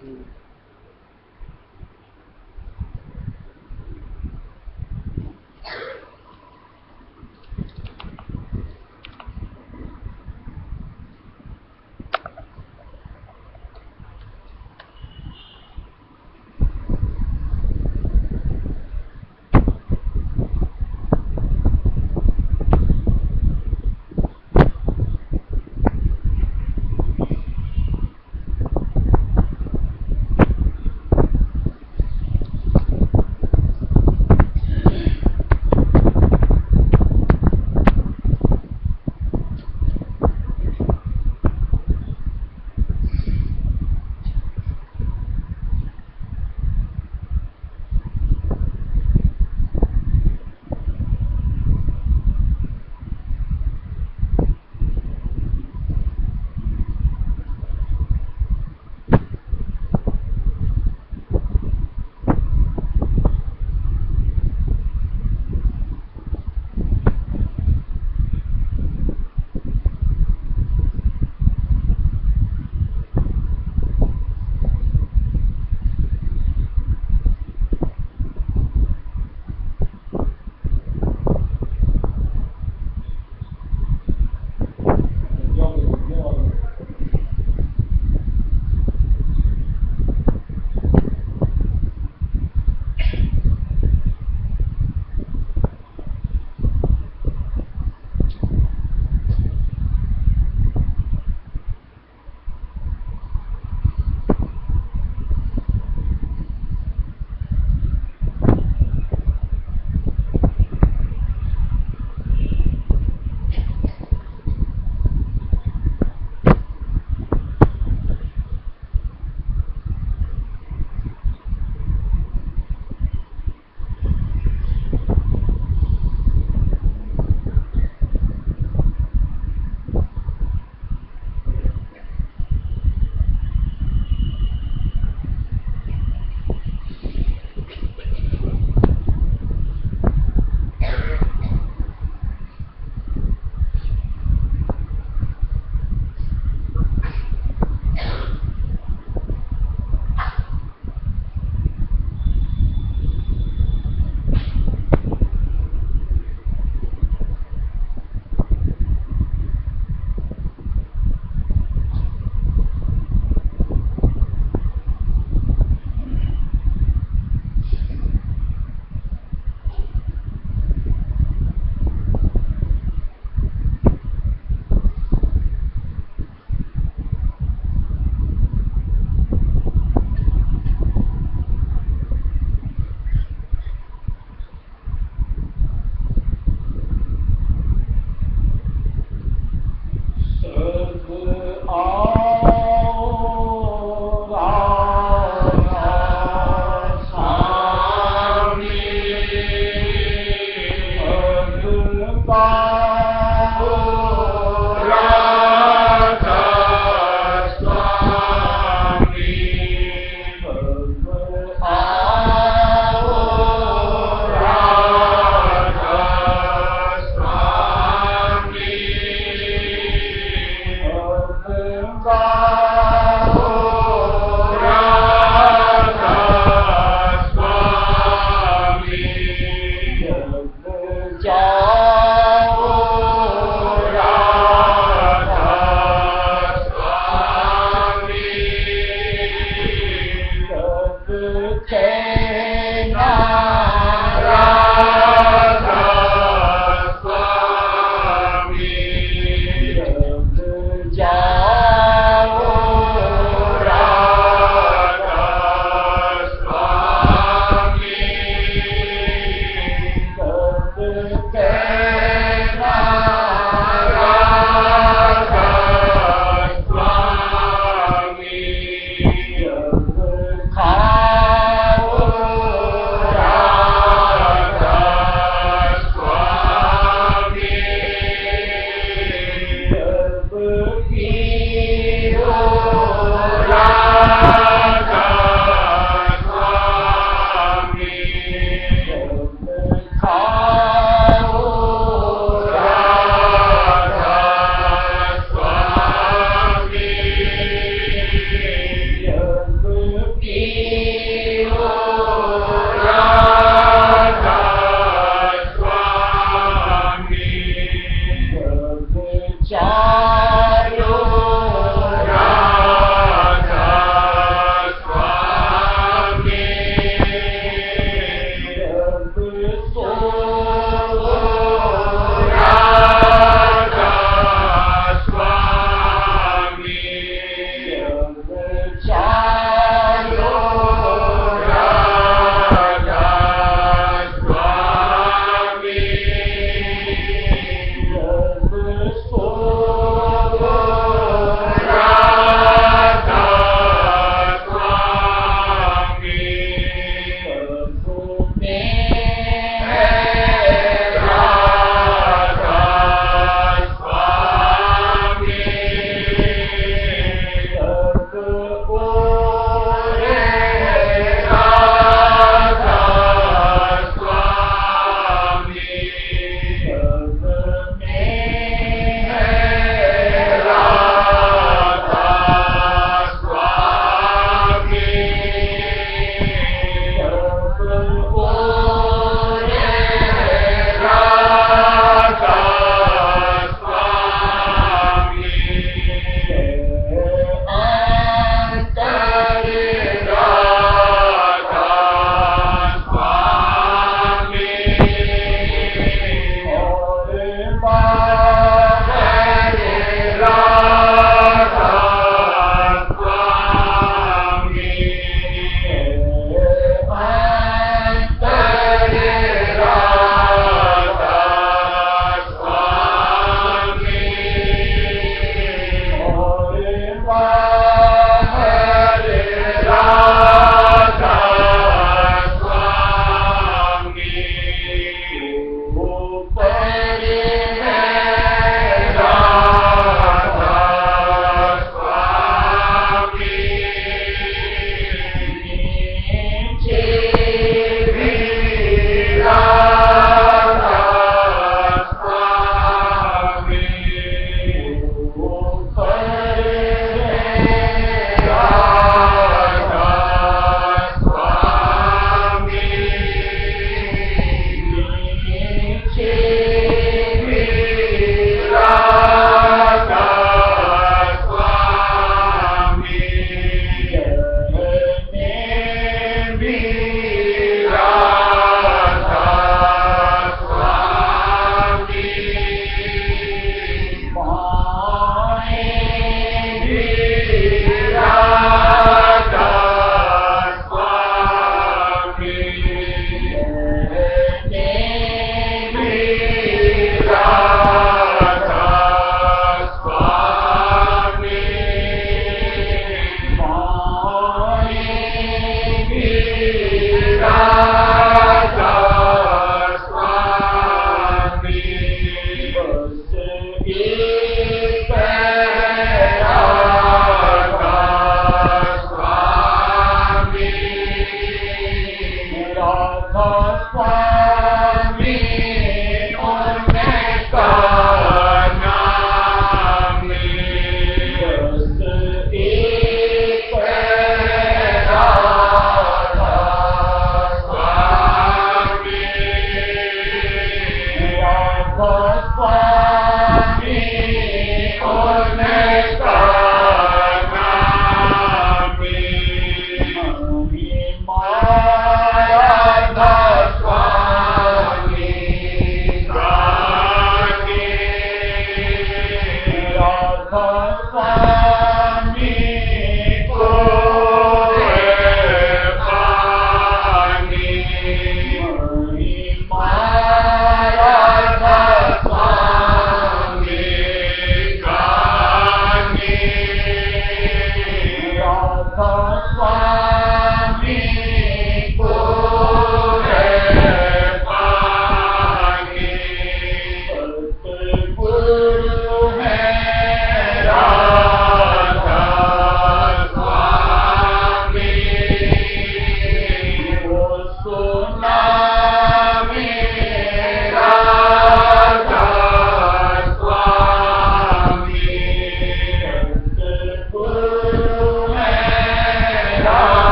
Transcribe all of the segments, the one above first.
हम्म।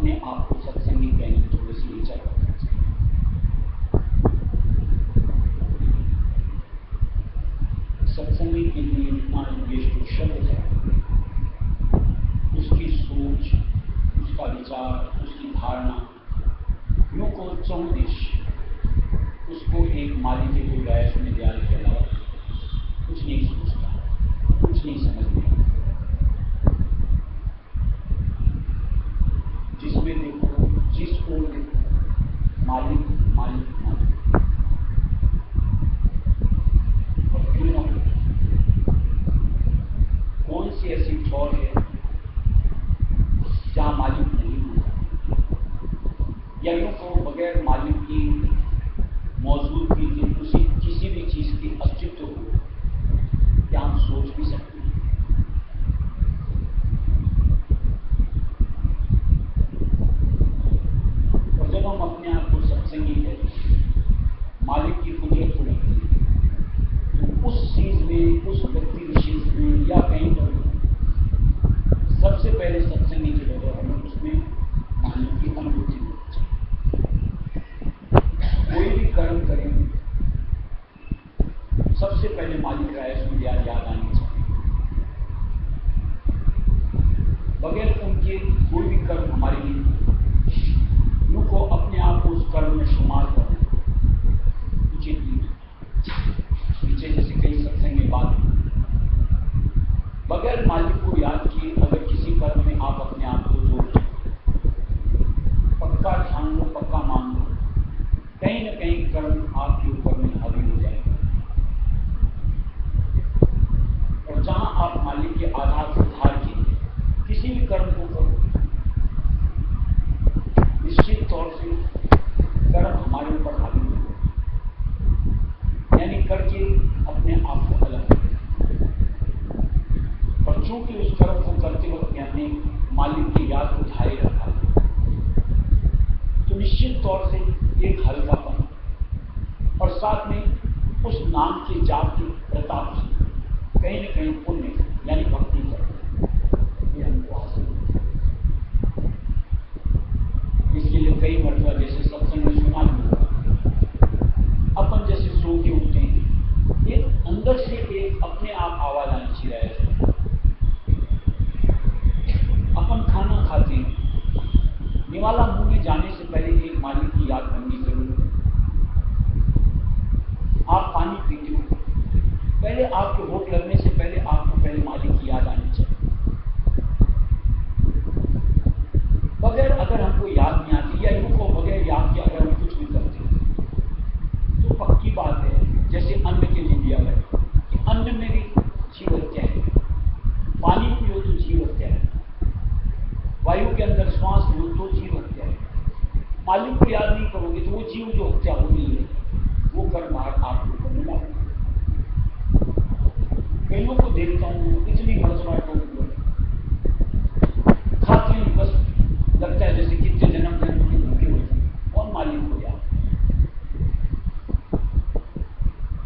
अपने आप को सत्संगी कहने थोड़ी सी नीचा रखना चाहिए। सत्संगी के लिए इतना जो शब्द है, उसकी सोच, उसका विचार, उसकी धारणा, यूं को चौदिश, उसको एक माली के कोई गैस में दियाल के अलावा कुछ नहीं सोचता, कुछ नहीं समझता। जिसमें देखो, जिस ओर देखो, मालिक मालिक मालिक। और क्यों ना हो, कौन सी ऐसी ठौर है जहां मालिक नहीं होता, या यूं को बगैर मालिक की मौजूदगी के किसी भी चीज की अस्तित्व को क्या हम सोच भी सकते हैं? और जब हम अपने आप को सत्संगी कहते हैं, मालिक की कुदरत को लगती है, तो उस चीज में, उस व्यक्ति विशेष में या कहीं पर सबसे पहले सत्संगी के बगैर हमें उसमें मालिक की अनुभूति होनी चाहिए। कोई भी कर्म करें, सबसे पहले मालिक राय उसमें याद आनी चाहिए। बगैर उनके कोई भी कर्म हमारे लिए यूं को अपने आप को उस कर्म में शुमार करना उचित नहीं। पीछे जैसे कई सत्संग में बात, बगैर मालिक को याद किए अगर किसी कर्म में आप अपने आप को जोड़ दो, पक्का ठान लो, पक्का मान लो, कहीं न कहीं कर्म आपके ऊपर में हावी हो जाएगा। और जहां आप मालिक के आधार से धार के किसी भी कर्म को करो, निश्चित तौर से कर्म हमारे ऊपर हावी हो, यानी करके अपने आप को अलग करें। और चूंकि उस कर्म को करते वक्त हमने मालिक की याद को धारे रखा, तो निश्चित तौर से एक हल्कापन और साथ में उस नाम के जाप के प्रताप से कहीं न कहीं पुण्य यानी भक्ति करते, ये हमको हासिल होता है। इसलिए कई मरतबा जैसे सत्संग में सुना भी होगा, अपन जैसे सो के उठते हैं, एक अंदर से एक अपने आप आवाज आनी चाहिए। अपन खाना खाते हैं, निवाला मुंह में जाने से पहले एक मालिक की याद करनी जरूरी है। आप पानी पीते हो, पहले आपके होठ लगने से पहले आपको पहले मालिक की याद आनी चाहिए। बगैर अगर हमको याद नहीं आती, या यूं को बगैर याद के अगर हम कुछ भी करते हैं, तो पक्की बात है जैसे अन्न के लिए दिया गया कि अन्न में भी जीव हत्या है, पानी पियो तो जीव हत्या है, वायु के अंदर श्वास लो तो जीव हत्या है। मालिक को याद नहीं करोगे तो वो जीव जो हत्या हो रही है वो कर्म आपको ऊपर मिला। कईयों को देखता हूँ, इतनी घबराहट हो गई, खाते हैं बस लगता है जैसे कितने जन्म जन्म के भूखे होते हैं, और मालिक को याद।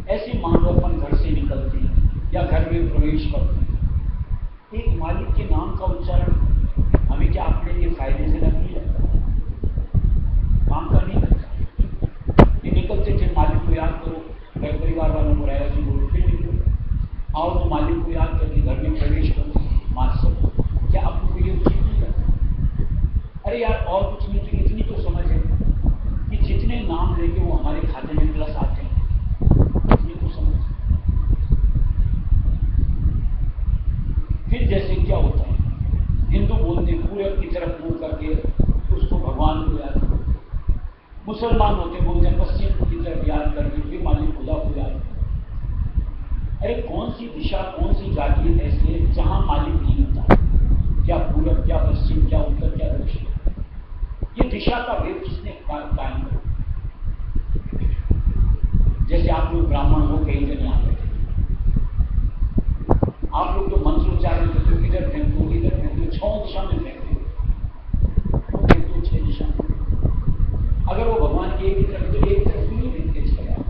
ऐसे मान लो अपन घर से निकलते हैं या घर में प्रवेश करते हैं, एक मालिक के नाम का उच्चारण हमें क्या अपने लिए फायदे से नहीं लगता, काम का नहीं लगता। ये निकलते थे मालिक को याद करो, घर परिवार वालों को राय से बोलो, फिर निकलो, आओ तो मालिक को याद करके घर में प्रवेश करो, मार सको, क्या आपको ये उचित नहीं लगता? अरे यार, और कुछ नहीं तो इतनी तो समझ है कि जितने नाम लेके वो हमारे खाते में प्लस आते हैं, इतनी तो समझ। फिर जैसे क्या होता है, हिंदू बोलते पूरब की तरफ मुंह करके उसको भगवान को याद करो, मुसलमान होते बोलते हैं पश्चिम की तरफ याद करके फिर मालिक खुदा को याद करो। अरे कौन सी दिशा, कौन सी जाति ऐसी है जहां मालिक नहीं होता? क्या पूरब, क्या पश्चिम, क्या उत्तर, क्या दक्षिण? ये दिशा का भेद किसने कायम किया? जैसे आप लोग ब्राह्मण हो, कहीं जन यहाँ बैठे, आप लोग तो मंत्रोच्चारण करते हो, इधर फेंको, इधर फेंको, 6 दिशा में फेंकते हो, 6 दिशा में। अगर वो भगवान की एक ही तरफ तो एक तरफ नहीं फेंकते चले आप।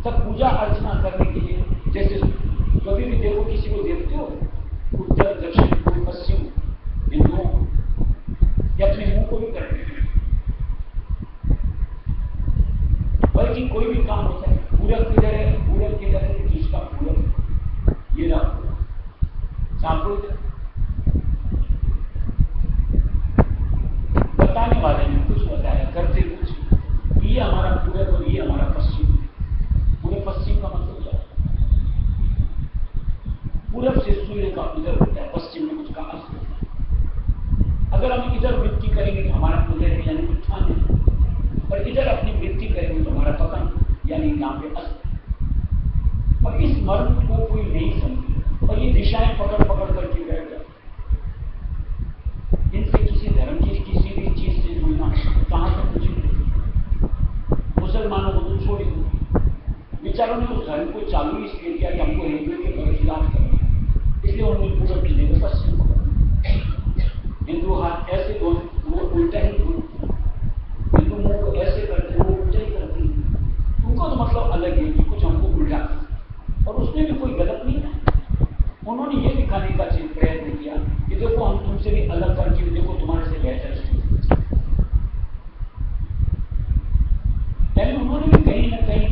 तब पूजा अर्चना करने के लिए जैसे कभी भी देखो किसी को देखते हो सांपो बताने वाले ने कुछ बताया, करते कुछ। ये हमारा पूरब और ये हमारा पश्चिम। पूरे पश्चिम का मतलब क्या? पूरब से सूर्य का उदय होता है, पश्चिम में कुछ कहा से। अगर हम इधर वृत्ति करेंगे तो हमारा उदय है यानी उत्थान है, और इधर अपनी वृत्ति करेंगे तो हमारा पतन यानी यहाँ पे अस्त। और इस मर्म को कोई नहीं समझे और ये दिशाएं पकड़ पकड़ करके बैठ जाए। इनसे किसी धर्म की किसी भी चीज से जुड़ना कहां से कुछ नहीं। मुसलमानों को तो छोड़ दो, विचारों ने उस धर्म को चालू इसलिए किया कि हमको हिंदुओं के बरखिलाफ करना, इसलिए उन्होंने पूरब की जगह पश्चिम को। हिंदू हाथ ऐसे वो उल्टा ही, हिंदू मुंह को ऐसे करते हैं, वो उल्टा ही करते हैं। उनको तो मतलब अलग है कि कुछ हमको उल्टा, और उसमें भी कोई गलत नहीं है। उन्होंने ये दिखाने का प्रयत्न किया कि देखो हम तुमसे भी अलग करके, देखो तुम्हारे से बेहतर है। यानी उन्होंने भी कहीं ना कहीं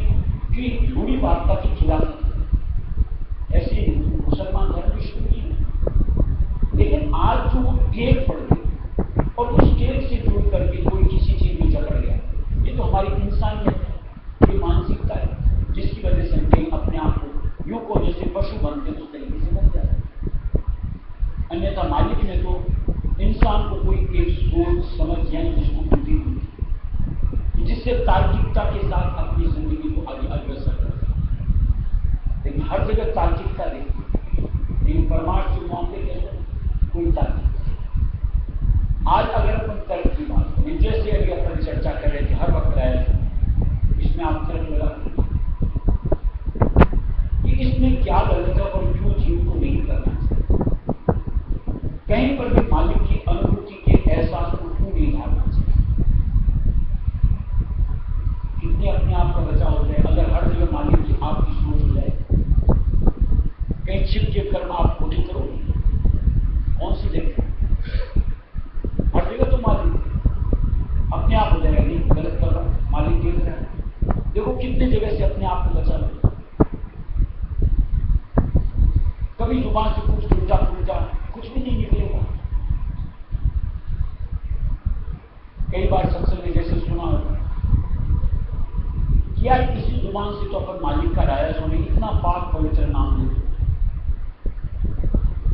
कि रूढ़ी वार्ता की खिलाफ ऐसे मुसलमान धर्म भी शुरू किए। लेकिन आज जो टेक पड़ गई और उस टेक से जुड़ करके कोई किसी चीज में जकड़ गया, ये तो हमारी इंसानियत है, ये मानसिकता है, जिसकी वजह से हम कहीं अपने आप को यूं को जैसे पशु बनते तो तरीके से बन जाते। अन्यथा मालिक ने तो इंसान को कोई एक सोच समझ यानी जिसको बुद्धि दी, जिससे तार्किकता के साथ अपनी जिंदगी को आगे अग्रसर कर सकते। लेकिन हर जगह तार्किकता देखती, लेकिन परमार्थ के मामले के अंदर कोई तार्किकता। आज अगर अपन तर्क की बात करें, जैसे अभी अपन चर्चा कर रहे थे, हर वक्त आया इसमें आप तर्क लगा कि इसमें क्या गलत है और क्यों जीव को नहीं करना चाहिए। कहीं पर भी मालिक की अनुभूति के एहसास को क्यों नहीं धारना चाहिए। कितने अपने आप का बचाव हो जाए अगर हर जगह मालिक की आपकी सोच हो जाए। कहीं छिप के कर्म आप खोटे करोगे, कौन सी जगह? हर जगह तो मालिक अपने आप हो जाएगा, नहीं गलत कर रहा, मालिक देख रहा है। देखो कितने जगह से अपने आप को बचा लो। कभी जुबान से कुछ उल्टा पुल्टा कुछ भी नहीं निकलेगा। कई बार सत्संग में जैसे सुना होगा कि यार इसी जुबान से तो अपन मालिक का राया सुने, इतना पाक पवित्र नाम ले,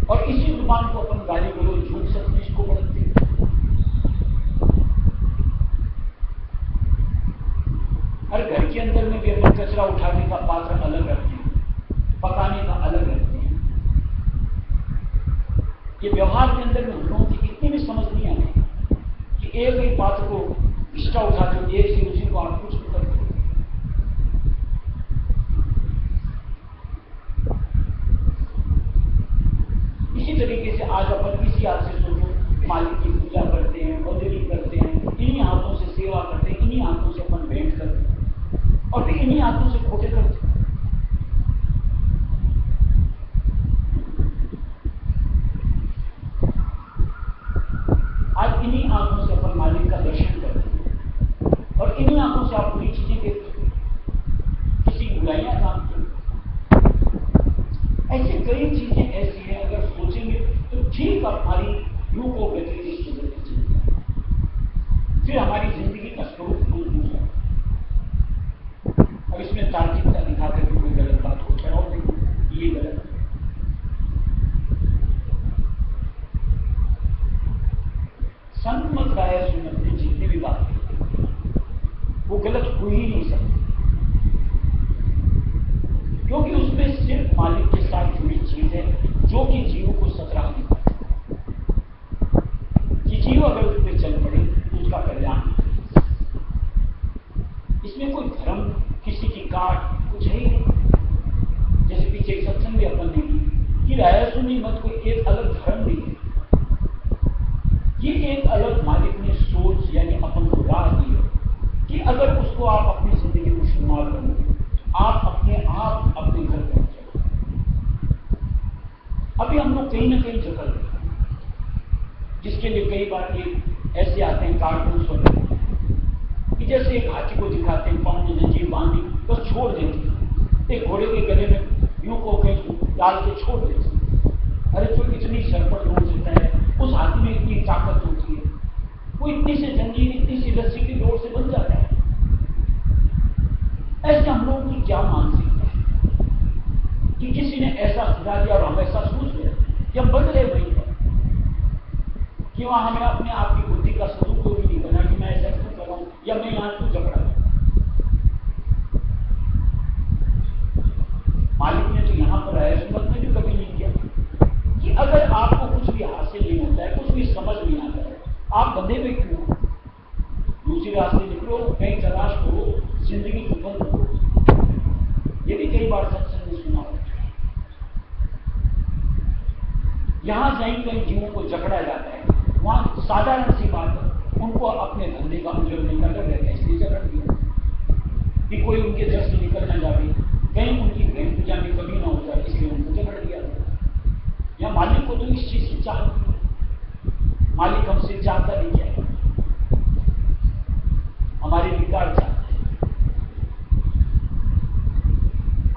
और इसी जुबान को अपन गाली गलौज झूठ सच को बढ़ते। हर घर के अंदर में भी अपन कचरा उठाने का पात्र अलग रखते हैं, पकाने का अलग रखते हैं। ये व्यवहार के अंदर में हम लोगों की इतनी भी समझ नहीं आती कि एक ही पात्र को निष्ठा उठाते हो, एक से उसी को आप कुछ भी करते हो। इसी तरीके से आज अपन इसी हाथ से सोचो मालिक की पूजा करते हैं, बंदगी करते हैं, इन्हीं हाथों से सेवा करते हैं, इन्हीं हाथों से अपन भेंट करते हैं, और फिर इन्हीं हाथों से खोटे करते हैं। आज इन्हीं आंखों से अपन मालिक का दर्शन करते हैं और इन्हीं आंखों से आप बुरी चीजें देखते हैं, किसी बुराइयां जानते हैं। ऐसी कई चीजें ऐसी हैं, अगर सोचेंगे तो ठीक हमारी यूं को गति सुधरती चलती है, फिर हमारी जिंदगी का स्वरूप कुछ दूसरा। अब इसमें तार्किकता दिखाकर भी कोई गलत बात को ठहराओ, देखो ये गलत है। संत मत राय सुन्नत ने जितनी भी बात की वो गलत हो ही नहीं सकती, क्योंकि उसमें सिर्फ मालिक के साथ जुड़ी चीज है जो कि जीव को सतराह देती है कि जीव अगर उसमें चल पड़े तो उसका कल्याण। इसमें कोई धर्म किसी की काट कुछ है ही नहीं। जैसे पीछे एक सत्संग भी अपन ने की कि राय सुनी मत कोई एक अलग धर्म नहीं है, ये एक अलग मालिक ने सोच यानी अपन को राह दी है कि अगर उसको आप अपनी जिंदगी में शुमार करोगे आप अपने आप अपने घर पहुंच जाओ। अभी हम लोग कहीं ना कहीं जकड़ रहे हैं, जिसके लिए कई बार ये ऐसे आते हैं कार्टून्स वगैरह कि जैसे एक हाथी को दिखाते हैं पांव में जंजीर बांधी बस छोड़ देते हैं, एक घोड़े के गले में यूं को कहीं डाल के छोड़ देते हैं, अरे जो इतनी सरपट लोग होता है, उस हाथी में इतनी ताकत होती है, वो इतनी से जंजीर, इतनी सी रस्सी की डोर से बन जाता है। ऐसे हम लोगों की क्या मानसिकता है कि किसी ने ऐसा सिखा दिया और हम ऐसा सोच लिया कि हम बदले वहीं पर, कि वहां हमें अपने आप की बुद्धि का सदुपयोग भी नहीं करना कि मैं ऐसा क्यों कर रहा हूं या मैं यहां क्यों झगड़ा। मालिक ने तो यहां पर आया सुमत में भी कभी नहीं किया कि अगर आपको कुछ भी हासिल नहीं होता है, कुछ भी समझ नहीं आता है, आप बंधे हुए क्यों? दूसरे रास्ते निकलो, कहीं तलाश करो, जिंदगी को बंद करो। ये भी कई बार सत्संग में सुना होता है। यहां कहीं जीवों को जकड़ा जाता है, वहां साधारण सी बात है, उनको अपने धंधे का उजड़ने का डर रहता है, इसलिए जकड़ दिया कि कोई उनके दर से निकल ना जाए, कहीं उनकी प्रेम पूजा में कभी ना हो जाए, इसलिए उनको जकड़ दिया। या मालिक को तो इस चीज से चाहती है, मालिक हमसे चाहता भी क्या है, हमारे विकार चाहते हैं।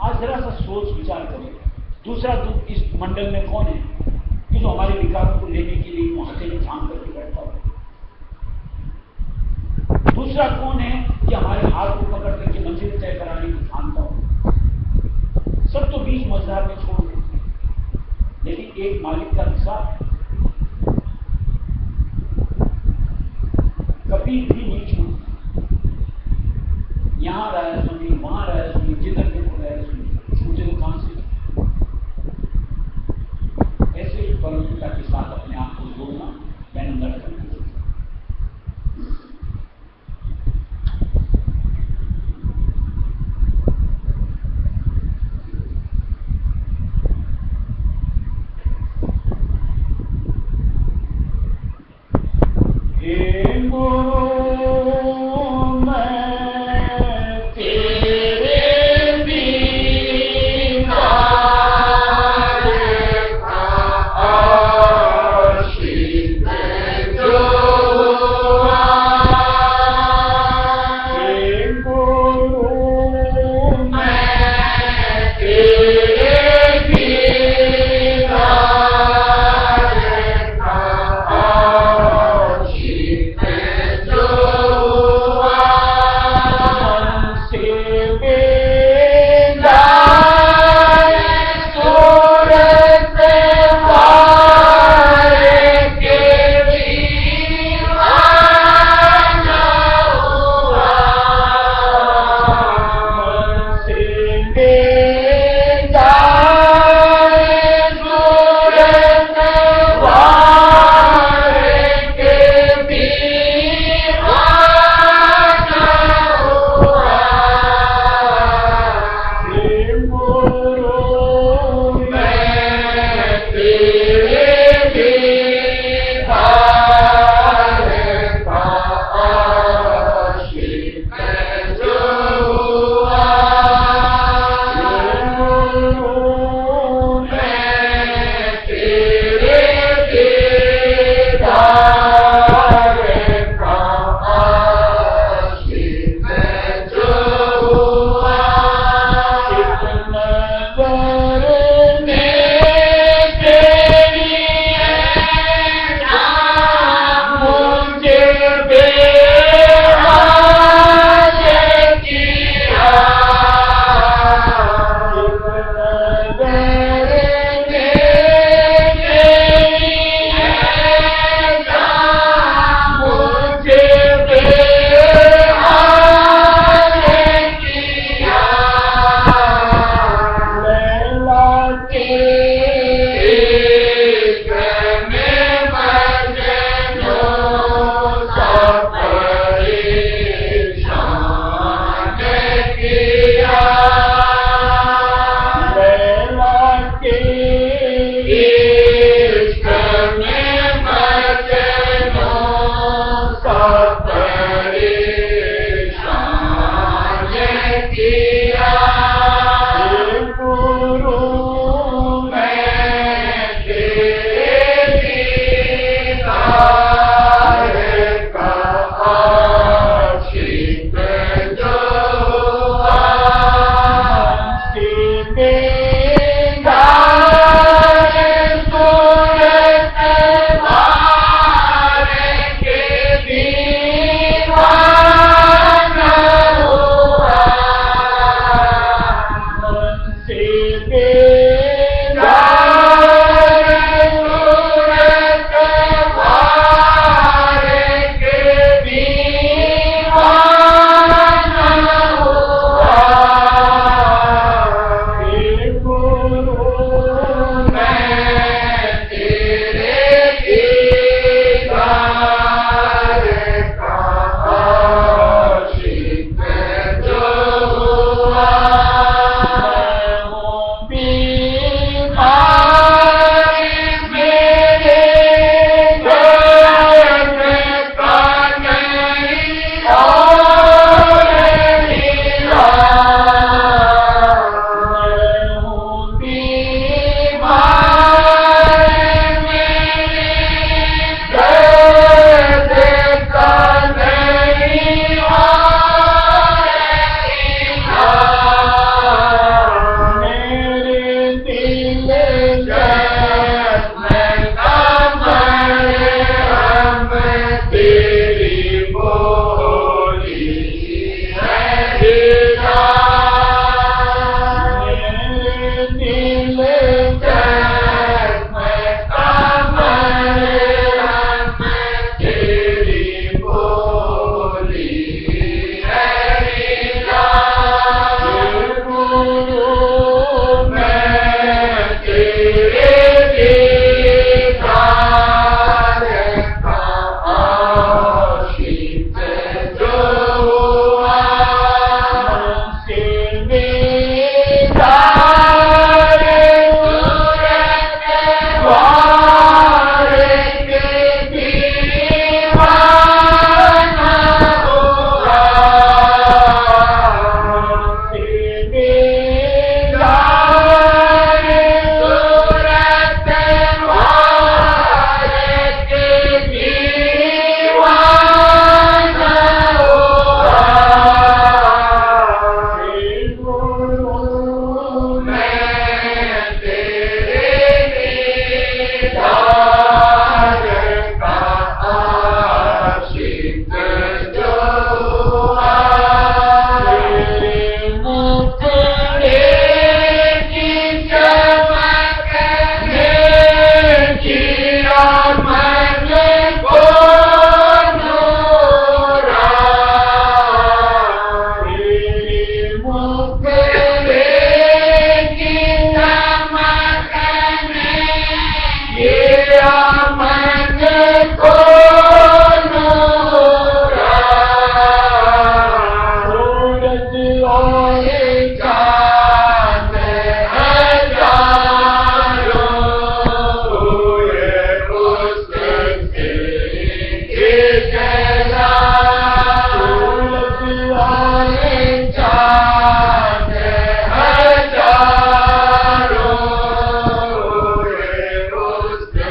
आज जरा सा सोच विचार करें, दूसरा दुख इस मंडल में कौन है कि जो हमारे विकारों को लेने के लिए वहां से थाम करके बैठता हो? दूसरा कौन है कि हमारे हाथ को पकड़ करके मंजिल तय कराने की थामता हो? सब तो बीच मझधार में छोड़ देते हैं, लेकिन एक मालिक का हिसाब कभी भी नहीं छूटता। यहां राय सुनी, वहां राय सुनी, जिधर देखो राय सुनी, छूटे तो कहां से? ऐसे ही परमपिता के साथ अपने आप को जोड़ना, मैंने नर करना। किया मन को नूरा, सूरज और चाँद हजारों हुए उसकी जला, सूरज और चाँद हजारों हुए उसकी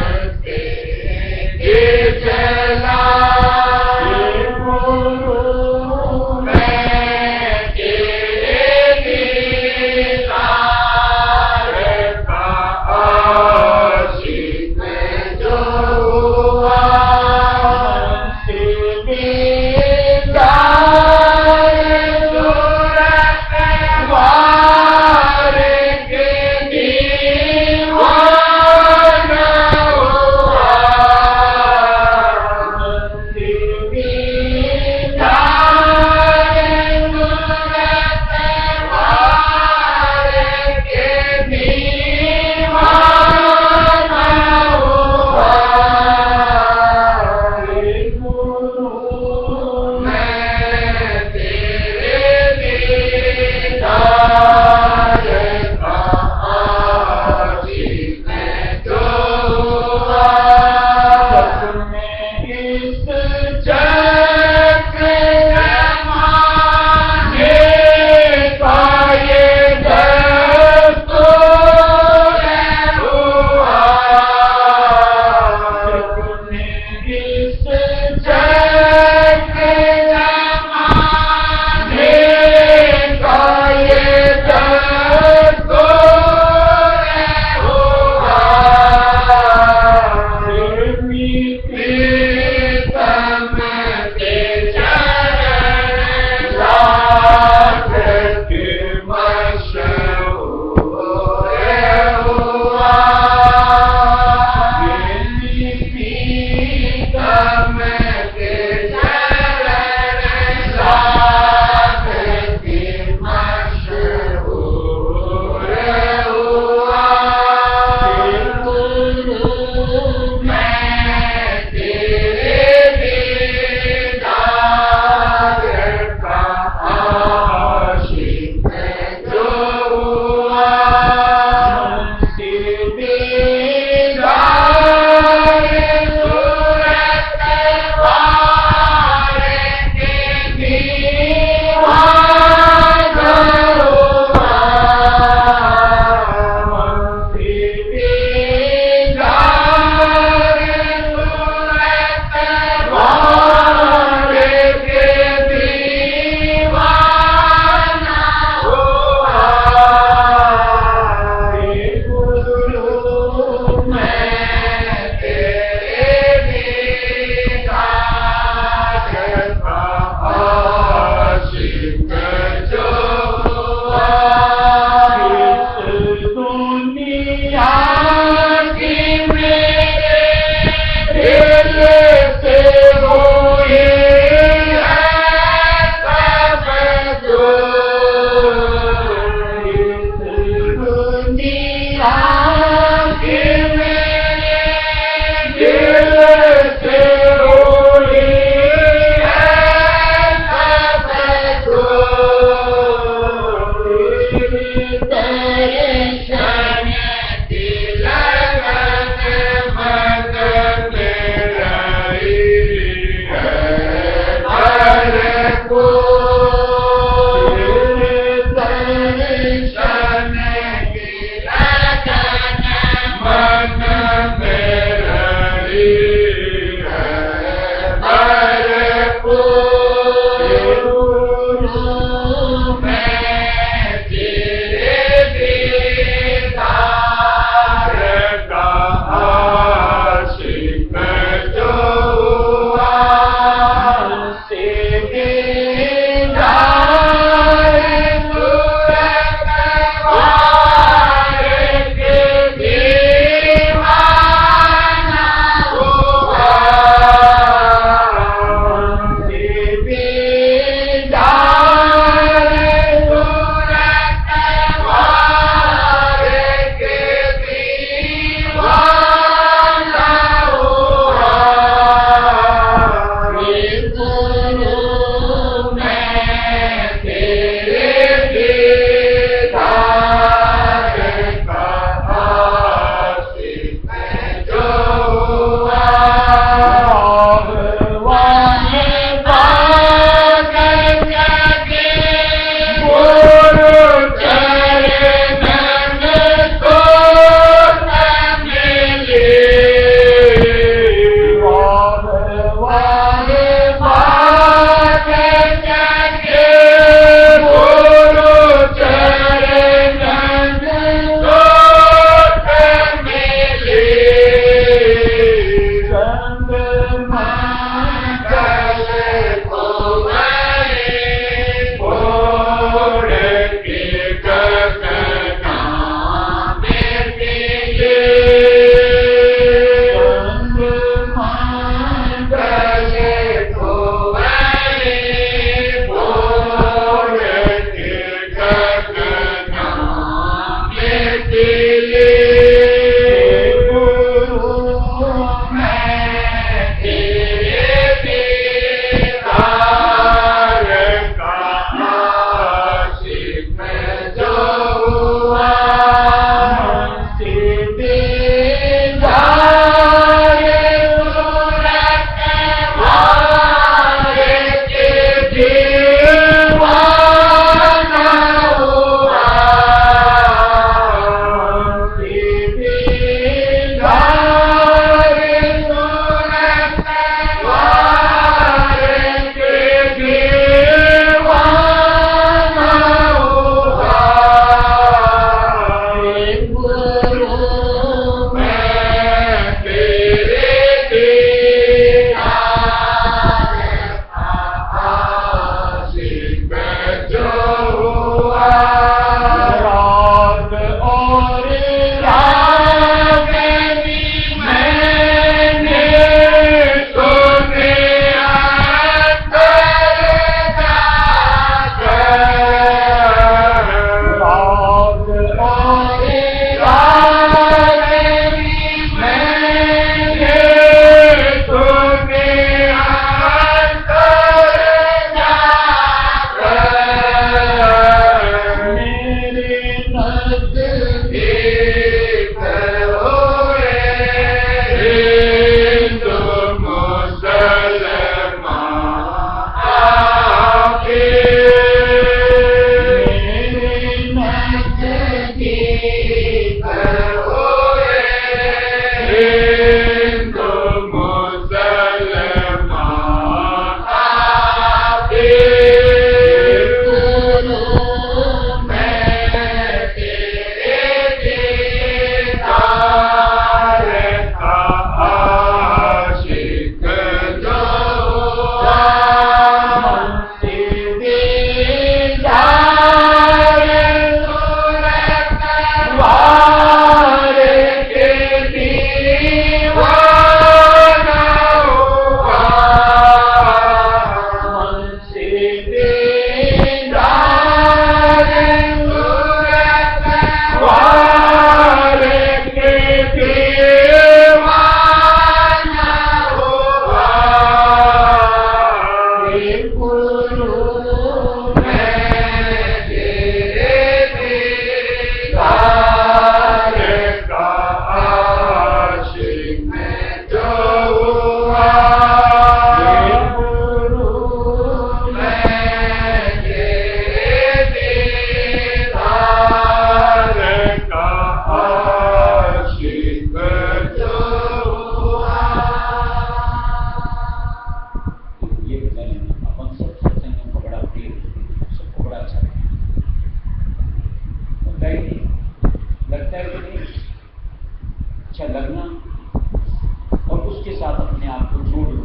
साथ अपने आप को जोड़ लो,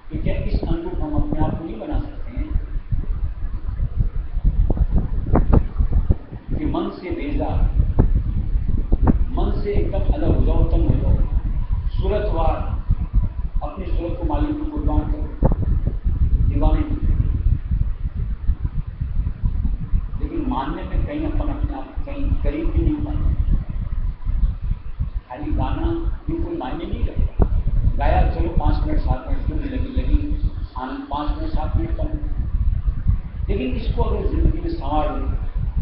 तो क्या इस अनुरूप हम अपने आप को नहीं बना सकते हैं कि मन से बेजार, मन से एकदम अलग हो जाओ, तंग हो जाओ, सूरतवार, अपनी सूरत को मालिक को कुर्बान करो, दीवाने। लेकिन मानने में कहीं अपन अपने आप कहीं करीब भी नहीं पाते। खाली गाना भी कोई मायने नहीं रखता, गाया चलो 5 मिनट 7 मिनट क्यों नहीं लगी आनंद 5 मिनट 7 मिनट कम, लेकिन इसको अगर जिंदगी में संवार ले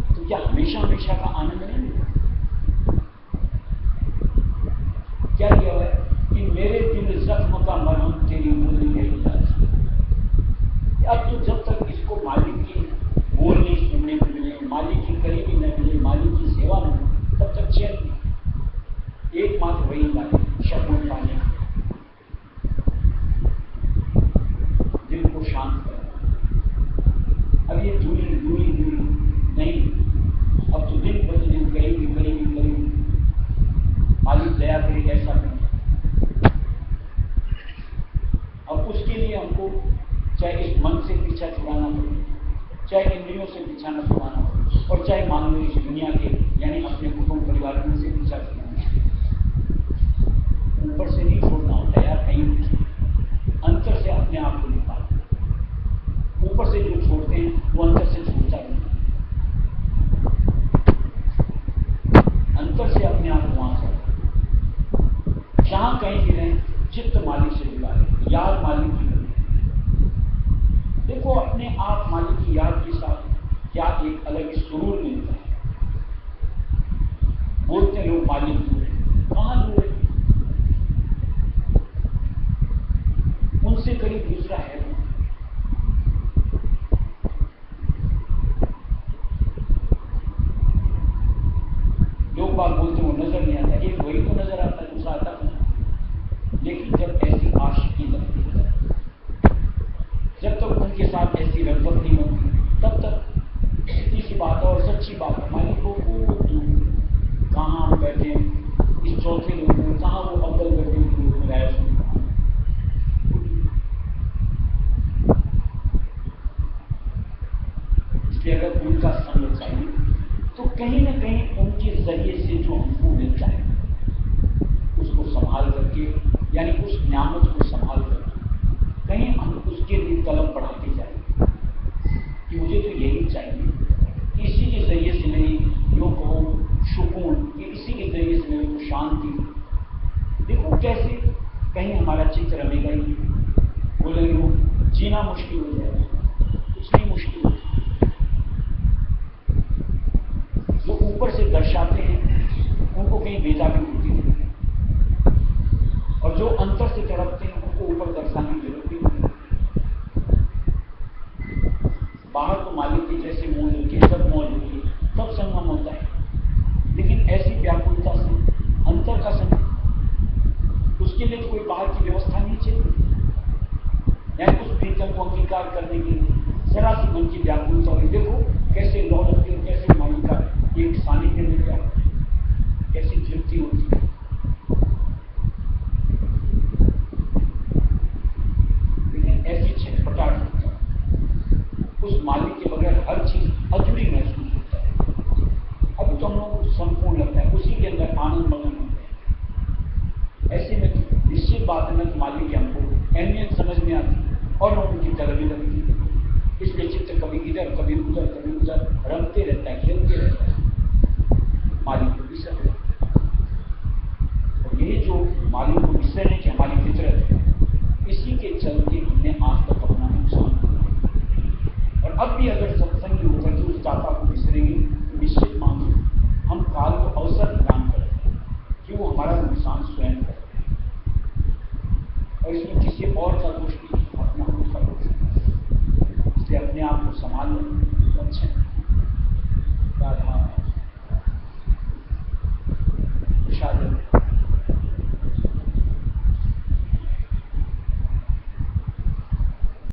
तो क्या हमेशा हमेशा का आनंद नहीं मिलेगा? क्या किया हुआ है कि मेरे दिल जख्म का मरहम तेरी बोली गई। अब तो जब तक इसको मालिक की बोल नहीं सुनने को मिले, मालिक की करीबी न मिले, मालिक की सेवा न मिले, तब तक चैन नहीं। एकमात्र वही मालिक शब्द पाने, दिल को शांत करना। अब ये दूरी दूरी दूरी नहीं, अब तो दिन प्रतिदिन करीबी करीबी करीबी, मालिक दया करे ऐसा नहीं। अब उसके लिए हमको चाहे इस मन से पीछा छुड़ाना पड़े, चाहे इंद्रियों से पीछा न छुड़ाना पड़े, और चाहे मान लो इस दुनिया के यानी अपने कुटुंब परिवार से पीछा छुड़ाना, ऊपर से नहीं छोड़ना होता यार, कहीं अंतर से अपने आप को निकाल। ऊपर से जो छोड़ते हैं वो अंतर से छूटता नहीं, अंतर से अपने आप को वहां से जहां कहीं भी रहें, चित्त मालिक से जुड़ा है, याद मालिक की। देखो अपने आप मालिक की याद के साथ क्या एक अलग सुरूर मिलता है। बोलते लोग मालिक दूर है, कहां दूर है? उनसे करीब दूसरा है। लोग बात बोलते वो नजर नहीं आता, एक वही तो नजर आता है, दूसरा आता नहीं। लेकिन जब ऐसी आशिकी लगती है, जब तक उनके साथ ऐसी रगबत नहीं होती, तब तक सीधी सी बात है और सच्ची बात है। मालिक को कहाँ हम बैठे इस चौथे लोग में, कहाँ वो अव्वल बैठे में रह सुन, इसलिए अगर उनका संग चाहिए तो कहीं ना कहीं उनके जरिए से जो हमको मिलता है उसको संभाल करके, यानी उस न्यामत को संभाल करके कहीं हम उसके लिए तलब बढ़ाते जाए कि मुझे तो यही चाहिए, इसी के जरिए से मेरी जो कहो सुकून, कि इसी के जरिए से मेरे को शांति। देखो कैसे कहीं हमारा चित्त रमेगा ही, बोलेंगे जीना मुश्किल हो जाएगा, कुछ नहीं मुश्किल हो। जो ऊपर से दर्शाते हैं उनको कहीं बेजाबी होती है, और जो अंतर से तड़पते हैं उनको ऊपर दर्शाने की जरूरत नहीं होती। बाहर तो मालिक की जैसे मौज होती है, सब मौज होती है, सब संगम होता है, लेकिन ऐसी व्याकुलता से अंतर का संगम, उसके लिए तो कोई बाहर की व्यवस्था नहीं चाहिए। यानी उस प्रीतम को अंगीकार करने के लिए जरा सी मन की व्याकुलता हुई। देखो कैसे लौ लगती है, कैसे मालिक का एक सानिध्य मिल गया, कैसी तृप्ति होती है। लेकिन ऐसी छटपटाहट होती है, उस मालिक के बगैर हर चीज अधूरी महसूस होता है। अभी तो हम लोगों को संपूर्ण लगता है, उसी के अंदर आनंद मगन होते हैं। ऐसे में निश्चित बात है कि मालिक की हमको अहमियत समझ में आती है और हम उनकी तरफ लगती है। इसलिए चित्त कभी इधर कभी उधर कभी उधर रमते रहता है, खेलते रहता है, मालिक को बिसर रहता है। और ये जो मालिक को बिसरने की हमारी फितरत है, इसी के चलते हमने आज तक अपना नुकसान किया। और अब भी अगर सत्संग होकर के उस दाता को बिसरेंगे तो निश्चित मांगे हम काल को अवसर प्रदान करते हैं कि वो हमारा नुकसान स्वयं करते हैं, और इसमें किसी और का दोष नहीं, अपना खुद का दोष है। इसलिए अपने आप को संभाल लें, अच्छा राधा